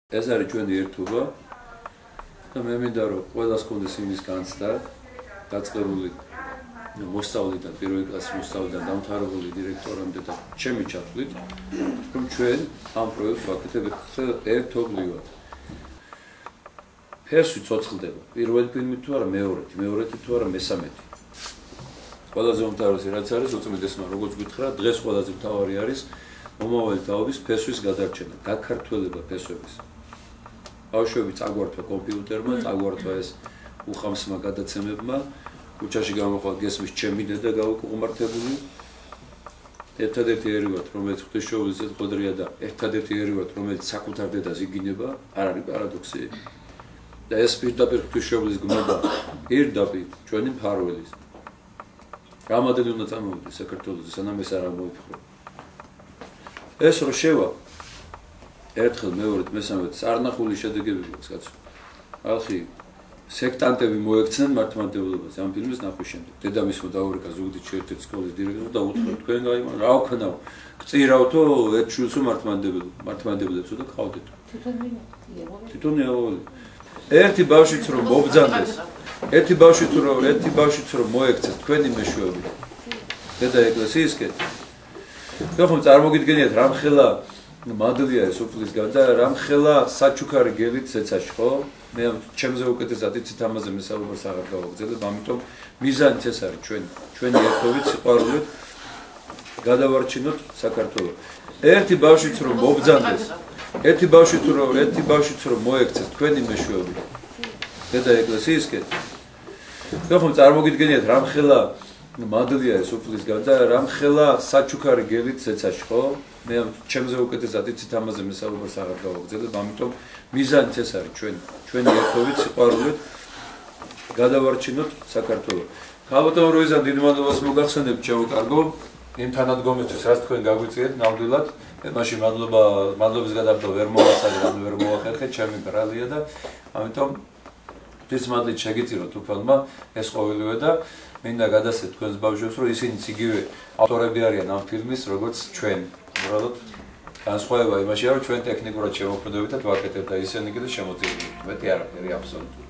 ეს არის ჩვენი ერთობა და მე მინდა რომ ყველას კონდეს იმის განცდა დაწყებული მოსწავლიდან პირველი კლასის მოსწავლიდან დამთავრებული დირექტორამდე და ჩემი ჩათვლით რომ ჩვენ ამ პროექტს ვაკეთებთ ერთობლივად. ფერსი ცოცხლდება პირველი ფილმი თუ არა მეორეთი თუ არა მესამეთი. ყველაზე უმთავრესი რაც არის უწმიდესმა როგორც გითხრა დღეს ყველაზე მთავარი არის მომავალი თაობის ფესვის გადარჩენა, გაქართველება ფესვების. ბავშვები წაგვართვა კომპიუტერმა, წაგვართვა ეს უხამსმა გადაცემებმა, ქუჩაში გამოხვალ გესმის ჩემი დედა გაუკუღმართებული. ერთადერთი ერივად, რომელიც ღვთისმშობლის ზედმყოდრია და ერთადერთი ერივად, რომელიც საკუთარ დედას იგინება, არ არის პარადოქსი. და ეს პირდაპირ ღვთისმშობლის გმობა, პირდაპირ ჩვენი მფარველის. რამადად უნდა წამოვიდეს საქართველოს, სანამ ეს არ მოიფხრო. ეს რო შევა ერთხელ მეორედ მესამედს არნახული შედეგები აქვს კაცო. ხალხი სექტანტები მოექცნენ მართლმადიდებლობას ამ ფილმის ნახვის შემდეგ. დედამისმა დაურეკა ზუგდიდში ერთ-ერთი სკოლის დირექტორს და უთხრა თქვენ გაიმან რა ვქნაო? გწირავთო ერთ შვილსო მართლმადიდებლებს და ყავდეთ. თვითონ ეოვალი. ერთი ბავშვიც რომ მობძანდეს, ერთი ბავშვიც რომ მოექცეს თქვენი მეშვეობით. დედა ეკლესიისკენ. ხომ წარმოგიდგენიათ რამხელა მადლია ეს უფლისგან და რამხელა საჩუქარი გელით ცეცაში, ხო? მე ჩემზე უკეთესად იცით ამაზე მესაუბრს აღარ გავაგრძელებ, ამიტომ მიზანიც ეს არის ჩვენი ერთობით სიყვარულით გადავარჩინოთ საქართველოს. ერთი ბავშვიც რომ მობძანდეს, ერთი ბავშვიც რომ მოექცეს თქვენი მეშვეობით. დედა ეკლესიისკენ. ხომ წარმოგიდგენიათ რამხელა მადლია ეს უფლისგან და რამხელა საჩუქარი გელით ცეცაში, ხო? მე ჩემზე უკეთესად იცით ამაზე მესაუბრს აღარ გავაგრძელებ, ამიტომ მიზანიც ეს არის ჩვენი ერთობით სიყვარულით გადავარჩინოთ საქართველოს. ხალბატონ როიზან დიდ მადლობას მოგახსენებთ ჩემო კარგო, იმ თანადგომისთვის რაც თქვენ გაგვიწიეთ ნამდვილად, მაშინ მადლობის გადაბდო ვერ მოვასწრე, ვერ მოვახერხე, ჩემი ბრალია და ამიტომ ეს მადლით შეგიწიროთ უფალმა ეს ყოველივე და მინდა გადასცეთ თქვენს ბავშვებს, რომ ისინიც იგივე ავტორები არიან ამ ფილმის, როგორც ჩვენ. უბრალოდ განსხვავება იმაშია, რომ ჩვენ ტექნიკურად შემოქმედებითად ვაკეთებთ და ისინი კიდე შემოწირულობთ. მეტი არაფერი აბსოლუტურად.